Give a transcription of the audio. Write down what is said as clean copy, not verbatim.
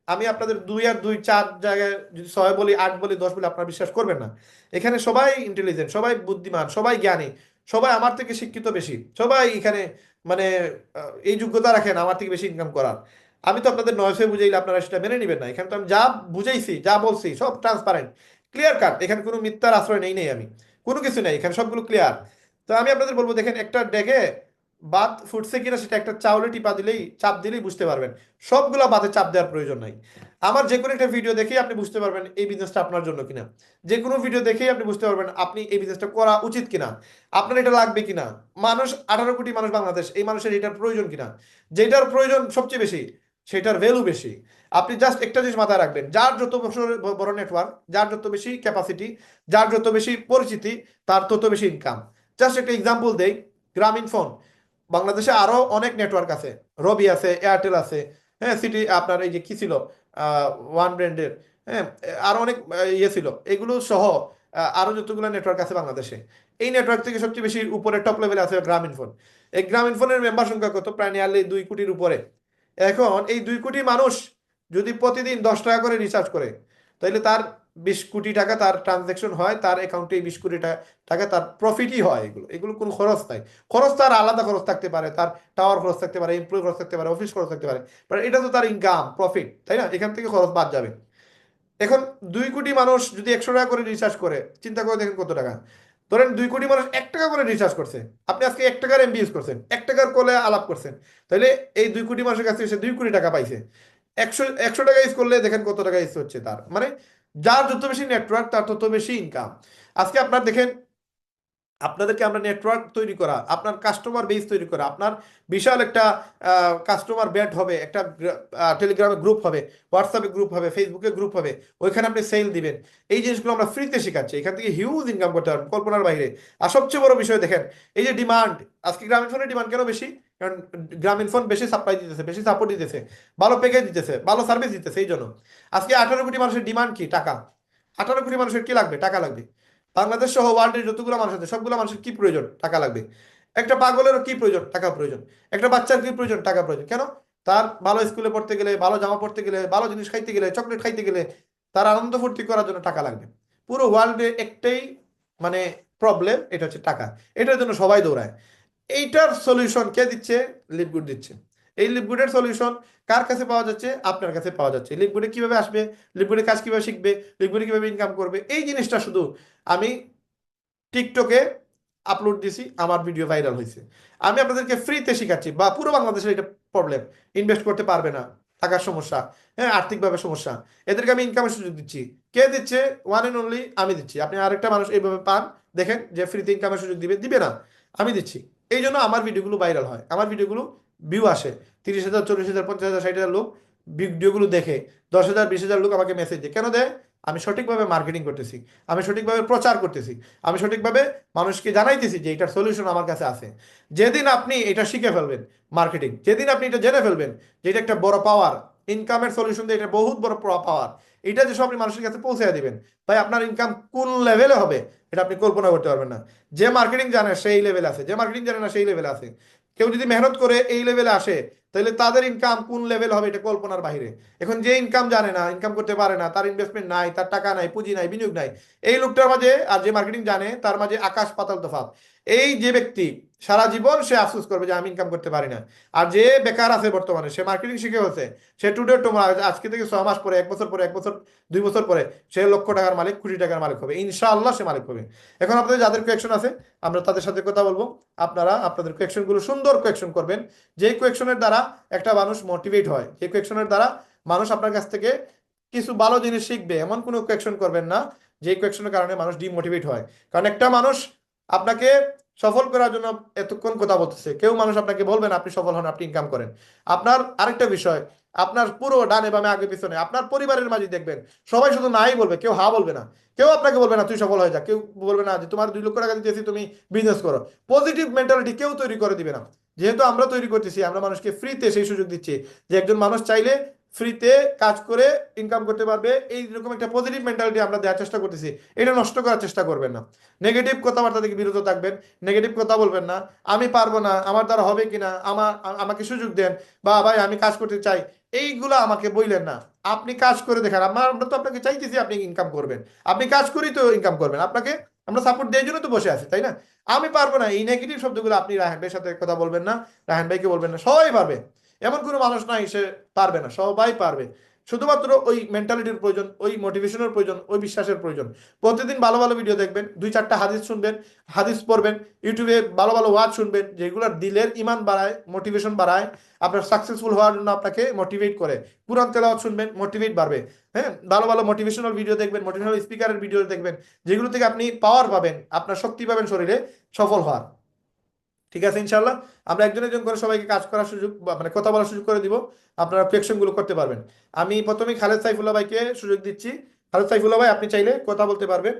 আমি আপনাদের 2 আর 2 4 জায়গায় যদি 6 বলি, 8 বলি, 10 বলি, আপনারা বিশ্বাস করবেন না। এখানে সবাই ইন্টেলিজেন্ট, সবাই বুদ্ধিমান, সবাই জ্ঞানী, সবাই আমার থেকে শিক্ষিত বেশি, সবাই এখানে মানে এই যোগ্যতা রাখেন আমার থেকে বেশি ইনকাম করার। আমি তো আপনাদের নয়সে বুঝাইলে আপনারা সেটা মেনে নেবেন না। এখানে তো আমি যা বুঝাইছি, যা বলছি সব ট্রান্সপারেন্ট, ক্লিয়ার কাট। এখানে কোনো মিথ্যার আশ্রয় নেই আমি, কোনো কিছু নেই এখানে, সবগুলো ক্লিয়ার। তো আমি আপনাদের বলবো, দেখেন একটা ডেকে ভাত ফুটছে কিনা সেটা একটা চাউলে টিপা দিলেই, চাপ দিলেই বুঝতে পারবেন। সবগুলা ভাতে চাপ দেওয়ার প্রয়োজন নাই। আমার যে কোনো একটা ভিডিও দেখেই আপনি বুঝতে পারবেন এই বিজনেসটা আপনার জন্য কিনা। যে কোনো ভিডিও দেখেই আপনি বুঝতে পারবেন আপনি এই বিজনেসটা করা উচিত কিনা, আপনার এটা লাগবে কিনা। মানুষ 18 কোটি মানুষ বাংলাদেশ, এই মানুষের এটার প্রয়োজন কিনা। যেটার প্রয়োজন সবচেয়ে বেশি, সেটার ভ্যালু বেশি। আপনি জাস্ট একটা জিনিস মাথায় রাখবেন, যার যত বড় নেটওয়ার্ক, যার যত বেশি ক্যাপাসিটি, যার যত বেশি পরিচিতি, তার তত বেশি ইনকাম। জাস্ট একটা এক্সাম্পল দেই, গ্রামীণ ফোন, বাংলাদেশে আরো অনেক নেটওয়ার্ক আছে, রবি আছে, এয়ারটেল আছে, হ্যাঁ, সিটি আপনার এই যে কি ছিল, ওয়ান ব্র্যান্ডের, হ্যাঁ, আরো অনেক ইয়ে ছিল, এগুলো সহ আরো যতগুলো নেটওয়ার্ক আছে বাংলাদেশে। এই নেটওয়ার্ক থেকে সবচেয়ে বেশি উপরে টপ লেভেলে আছে গ্রামীণ ফোন। এই গ্রামীণ ফোনের মেম্বার সংখ্যা কত? প্রায় নিয়ারলি 2 কোটির উপরে। এখন এই 2 কোটি মানুষ যদি প্রতিদিন 10 টাকা করে রিচার্জ করে, তাহলে তার 20 কোটি টাকা তার ট্রানজেকশন হয়, তার অ্যাকাউন্টে 20 কোটি টাকা তার প্রফিটই হয়। এগুলো এগুলো কোনো খরচ নাই। খরচ তার আলাদা খরচ থাকতে পারে, তার টাওয়ার খরচ থাকতে পারে, এমপ্লয় খরচ থাকতে পারে, অফিস খরচ থাকতে পারে, বাট এটা তো তার ইনকাম প্রফিট, তাই না? এখান থেকে খরচ বাদ যাবে। এখন 2 কোটি মানুষ যদি 100 টাকা করে রিচার্জ করে, চিন্তা করে দেখেন কত টাকা। ধরেন 2 কোটি মানুষ 1 টাকা করে রিচার্জ করছে, আপনি আজকে 1 টাকার এমবি ইউজ করছেন, 1 টাকার কলে আলাপ করছেন, তাহলে এই 2 কোটি মানুষের কাছ থেকে সে 2 কোটি টাকা পাইছে। একশো একশো টাকা ইউজ করলে দেখেন কত টাকা ইউজ হচ্ছে তার, মানে যার যত বেশি নেটওয়ার্ক তার তত বেশি ইনকাম। আজকে আপনার দেখেন, আপনাদেরকে আমরা নেটওয়ার্ক তৈরি করা, আপনার কাস্টমার বেস তৈরি করা, আপনার বিশাল একটা কাস্টমার ব্যাট হবে, একটা টেলিগ্রামে গ্রুপ হবে, হোয়াটসঅ্যাপে গ্রুপ হবে, ফেসবুকে গ্রুপ হবে, ওইখানে আপনি সেল দিবেন। এই জিনিসগুলো আমরা ফ্রিতে শেখাচ্ছি, এখান থেকে হিউজ ইনকাম করতে পারবেন কল্পনার বাইরে। আর সবচেয়ে বড় বিষয় দেখেন, এই যে ডিমান্ড, আজকে গ্রামীণ ফোনের ডিমান্ড কেন বেশি? কারণ গ্রামীণ ফোন বেশি সাপ্লাই দিতেছে, বেশি সাপোর্ট দিতেছে, ভালো প্যাকেজ দিতেছে, ভালো সার্ভিস দিতেছে, এই জন্য। আজকে 18 কোটি মানুষের ডিমান্ড কি? টাকা। 18 কোটি মানুষের কি লাগবে? টাকা লাগবে। বাংলাদেশ সহ ওয়ার্ল্ডের যতগুলো মানুষ আছে সবগুলো মানুষের কি প্রয়োজন? টাকা লাগবে। একটা পাগলেরও কি প্রয়োজন? টাকা প্রয়োজন। একটা বাচ্চার কি প্রয়োজন? টাকা প্রয়োজন। কেন? তার ভালো স্কুলে পড়তে গেলে, ভালো জামা পড়তে গেলে, ভালো জিনিস খাইতে গেলে, চকলেট খাইতে গেলে, তার আনন্দ ফুর্তি করার জন্য টাকা লাগবে। পুরো ওয়ার্ল্ডে একটাই মানে প্রবলেম, এটা হচ্ছে টাকা। এটার জন্য সবাই দৌড়ায়। এইটার সলিউশন কে দিচ্ছে? লিপগুড দিচ্ছে। এই লিপগুডের সলিউশন কার কাছে পাওয়া যাচ্ছে? আপনার কাছে পাওয়া যাচ্ছে। লিপগুডে কিভাবে আসবে, লিপগুডে কাজ কিভাবে শিখবে, লিপগুডে কিভাবে ইনকাম করবে, এই জিনিসটা শুধু আমি টিকটকে আপলোড দিছি, আমার ভিডিও ভাইরাল হয়েছে। আমি আপনাদেরকে ফ্রিতে শিখাচ্ছি, বা পুরো বাংলাদেশের এটা প্রবলেম, ইনভেস্ট করতে পারবে না, টাকার সমস্যা, হ্যাঁ, আর্থিকভাবে সমস্যা, এদেরকে আমি ইনকামের সুযোগ দিচ্ছি। কে দিচ্ছে? ওয়ান এন্ড অনলি আমি দিচ্ছি। আপনি আরেকটা মানুষ এইভাবে পান দেখেন যে ফ্রিতে ইনকামের সুযোগ দিবে? দিবে না। আমি দিচ্ছি। এই জন্য আমার ভিডিওগুলো ভাইরাল হয়, আমার ভিডিওগুলো ভিউ আসে, 30,000, 40,000, 50,000, 60,000 লোক ভিডিওগুলো দেখে, 10,000, 20,000 লোক আমাকে মেসেজ দেয়। কেন দেয়? আমি সঠিকভাবে মার্কেটিং করতেছি, আমি সঠিকভাবে প্রচার করতেছি, আমি সঠিকভাবে মানুষকে জানাইতেছি যে এটার সলিউশন আমার কাছে আছে। যেদিন আপনি এটা শিখে ফেলবেন, মার্কেটিং, যেদিন আপনি এটা জেনে ফেলবেন যে এটা একটা বড় পাওয়ার, ইনকামের সলিউশন দিয়ে এটা বহুত বড় পাওয়ার, এটা যে সব আপনি মানুষের কাছে পৌঁছে দিবেন, ভাই আপনার ইনকাম কোন লেভেলে হবে এটা আপনি কল্পনা করতে পারবেন না। যে মার্কেটিং জানে সেই লেভেলে আছে, যে মার্কেটিং জানে না সেই লেভেলে আছে। কেউ যদি মেহনত করে এই লেভেলে আসে, তাহলে তাদের ইনকাম কোন লেভেল হবে এটা কল্পনার বাইরে। এখন যে ইনকাম জানে না, ইনকাম করতে পারে না, তার ইনভেস্টমেন্ট নাই, তার টাকা নাই, পুঁজি নাই, বিনিয়োগ নাই, এই লোকটার মাঝে আর যে মার্কেটিং জানে তার মাঝে আকাশ পাতাল তফাৎ। এই যে ব্যক্তি সারা জীবন সে আফসোস করবে যে আমি ইনকাম করতে পারি না। আর যে বেকার আছে বর্তমানে, সে মার্কেটিং শিখে হচ্ছে, সে টুডে টুমরো, আজকে থেকে 6 মাস পরে, 1 বছর পরে, 1 বছর, 2 বছর পরে সে লক্ষ টাকার মালিক, কোটি টাকার মালিক হবে, ইনশাআল্লাহ সে মালিক হবে। এখন আপনাদের যাদের কোয়েকশন আছে, আমরা তাদের সাথে কথা বলবো। আপনারা আপনাদের কোয়েকশন গুলো সুন্দর কোয়েকশন করবেন, যে কোয়েকশনের দ্বারা একটা মানুষ মোটিভেট হয়, যে কোয়েকশনের দ্বারা মানুষ আপনার কাছ থেকে কিছু ভালো জিনিস শিখবে, এমন কোনো কোয়েকশন করবেন না যে কোয়েকশনের কারণে মানুষ ডিমোটিভেট হয়। কারণ একটা মানুষ আপনাকে সফল করার জন্য এতক্ষণ কথা বলতেছে, কেউ মানুষ আপনাকে বলবেন আপনি সফল হন, আপনি ইনকাম করেন। আপনার আরেকটা বিষয়, আপনার পুরো ডানে বামে আগে পিছনে আপনার পরিবারের মাঝে দেখবেন সবাই শুধু নাই বলবে, কেউ হা বলবে না। কেউ আপনাকে বলবে না তুই সফল হয়ে যা, কেউ বলবে না যে তোমার 2 লক্ষ টাকা দিতেছি তুমি বিজনেস করো। পজিটিভ মেন্টালিটি কেউ তৈরি করে দিবে না। যেহেতু আমরা তৈরি করতেছি, আমরা মানুষকে ফ্রিতে সেই সুযোগ দিচ্ছি যে একজন মানুষ চাইলে ফ্রিতে কাজ করে ইনকাম করতে পারবে, এইরকম একটা পজিটিভ মেন্টালিটি আমরা দেওয়ার চেষ্টা করতেছি। এটা নষ্ট করার চেষ্টা করবেন না। নেগেটিভ কথাবার্তা থেকে বিরত থাকবেন, নেগেটিভ কথা বলবেন না। আমি পারবো না, আমার দ্বারা হবে কিনা, আমাকে সুযোগ দেন, বা ভাই আমি কাজ করতে চাই, এইগুলা আমাকে বললেন না। আপনি কাজ করে দেখান। আমরা তো আপনাকে চাইতেছি আপনি ইনকাম করবেন, আপনি কাজ করেই তো ইনকাম করবেন, আপনাকে আমরা সাপোর্ট দেওয়ার জন্য তো বসে আছি, তাই না? আমি পারবো না, এই নেগেটিভ শব্দগুলো আপনি রায়হান ভাইয়ের সাথে কথা বলবেন না, রায়হান ভাইকে বলবেন না। সবাই পারবে, এমন কোনো মানুষ নাই সে পারবে না, সবাই পারবে। শুধুমাত্র ওই মেন্টালিটির প্রয়োজন, ওই মোটিভেশনের প্রয়োজন, ওই বিশ্বাসের প্রয়োজন। প্রতিদিন ভালো ভালো ভিডিও দেখবেন, 2-4টা হাদিস শুনবেন, হাদিস পড়বেন, ইউটিউবে ভালো ভালো ওয়াজ শুনবেন, যেগুলো দিলের ইমান বাড়ায়, মোটিভেশন বাড়ায়, আপনার সাকসেসফুল হওয়ার জন্য আপনাকে মোটিভেট করে। কুরআন তেলাওয়াত শুনবেন, মোটিভেট বাড়বে। হ্যাঁ, ভালো ভালো মোটিভেশনাল ভিডিও দেখবেন, মোটিভেশনাল স্পিকারের ভিডিও দেখবেন, যেগুলো থেকে আপনি পাওয়ার পাবেন, আপনার শক্তি পাবেন শরীরে সফল হওয়ার। ঠিক আছে, ইনশাল্লাহ আমরা একজন একজন করে সবাইকে কাজ করার সুযোগ মানে কথা বলার সুযোগ করে দিব, আপনারা ফ্লেকশন গুলো করতে পারবেন। আমি প্রথমেই খালেদ সাইফুল্লাহ ভাইকে সুযোগ দিচ্ছি। খালেদ সাইফুল্লাহ ভাই, আপনি চাইলে কথা বলতে পারবেন।